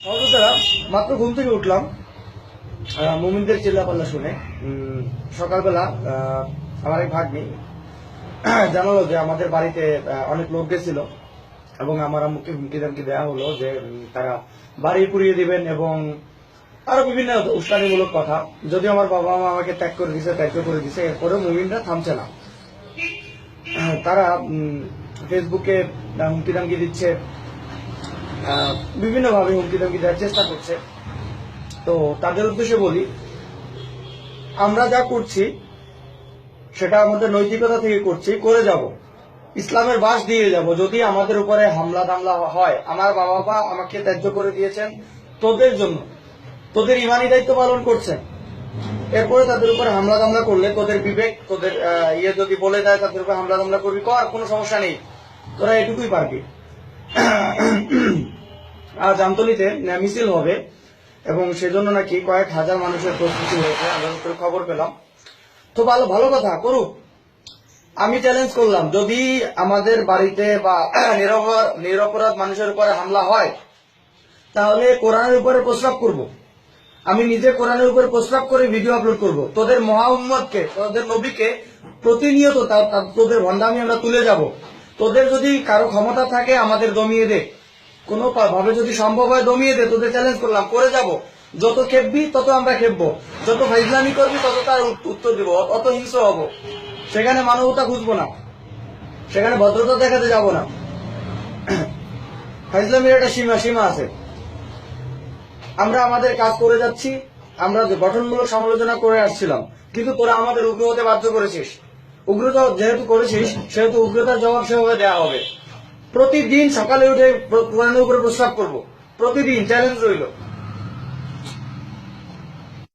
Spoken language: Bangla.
সহযোদ্ধারা মাত্র ঘুম থেকে উঠলাম মুমিনদের চিল্লাপাল্লা শুনে। সকালবেলা আমার এক ভাগ্নি জানালো যে আমাদের বাড়িতে অনেক লোক গেছিল এবং আমার আম্মুকে হুমকি দামকি দেওয়া হলো যে তারা বাড়ি পুড়িয়ে দিবেন এবং আরো বিভিন্ন উস্কানিমূলক কথা। যদিও আমার বাবা মা আমাকে ত্যাগ করে দিছে, এরপরেও মুমিনরা থামছে না। তারা ফেসবুকে হুমকি দামকি দিচ্ছে, বিভিন্ন ভাবে হুমকি দামকি দেওয়ার চেষ্টা করছে। তো তাদের উদ্দেশ্যে বলি, আমরা যা করছি সেটা আমাদের নৈতিকতা থেকে করছি, করে যাব, ইসলামের বাস দিয়ে যাব। যদি আমাদের উপরে হামলা দামলা হয়, আমার বাবা মা আমাকে ত্যায্য করে দিয়েছেন তোদের জন্য, তোদের ইমানি দায়িত্ব পালন করছেন, এরপরে তাদের উপরে হামলা দামলা করলে তোদের বিবেক, তোদের যদি বলে দেয় তাদের উপরে হামলা দামলা করবি, কর, কোনো সমস্যা নেই, তোরা এটুকুই পারবি। আজ আমতলীতে মিছিল হবে এবং সেজন্য নাকি কয়েক হাজার মানুষের প্রস্তুতি হয়েছে, আমরা খবর পেলাম। তো ভালো কথা, করুক। আমি চ্যালেঞ্জ করলাম, যদি আমাদের বাড়িতে বা নিরপরাধ মানুষের উপরে হামলা হয় তাহলে কোরআনের উপরে প্রস্রাব করব। আমি নিজে কোরআনের উপরে প্রস্রাব করে ভিডিও আপলোড করব। তোদের মহা উম্মতকে, তোদের নবীকে প্রতিনিয়ত তোদের ভণ্ডামি আমরা তুলে যাব। তোদের যদি কারো ক্ষমতা থাকে আমাদের দমিয়ে দে, কোনো ভাবে যদি সম্ভব হয় দমিয়ে দে। তোদের চ্যালেঞ্জ করলাম, করে যাব। যত খেপবি তত আমরা খেপবো, যত ফাইজলামি করবি তত তার উত্তর দিব, অত হিংস্র হব। সেখানে মানবতা খুঁজবো না, সেখানে ভদ্রতা দেখাতে যাব না। ফাইজলামির একটা সীমা আছে। আমরা আমাদের কাজ করে যাচ্ছি, আমরা গঠনমূলক সমালোচনা করে আসছিলাম, কিন্তু তোরা আমাদের উগ্র হতে বাধ্য করেছিস। উগ্রতা যেহেতু করেছিস সেহেতু উগ্রতার জবাব সেভাবে দেওয়া হবে। প্রতিদিন সকালে উঠে কোরআনের উপরে প্রস্তাব করব, প্রতিদিন চ্যালেঞ্জ রইল।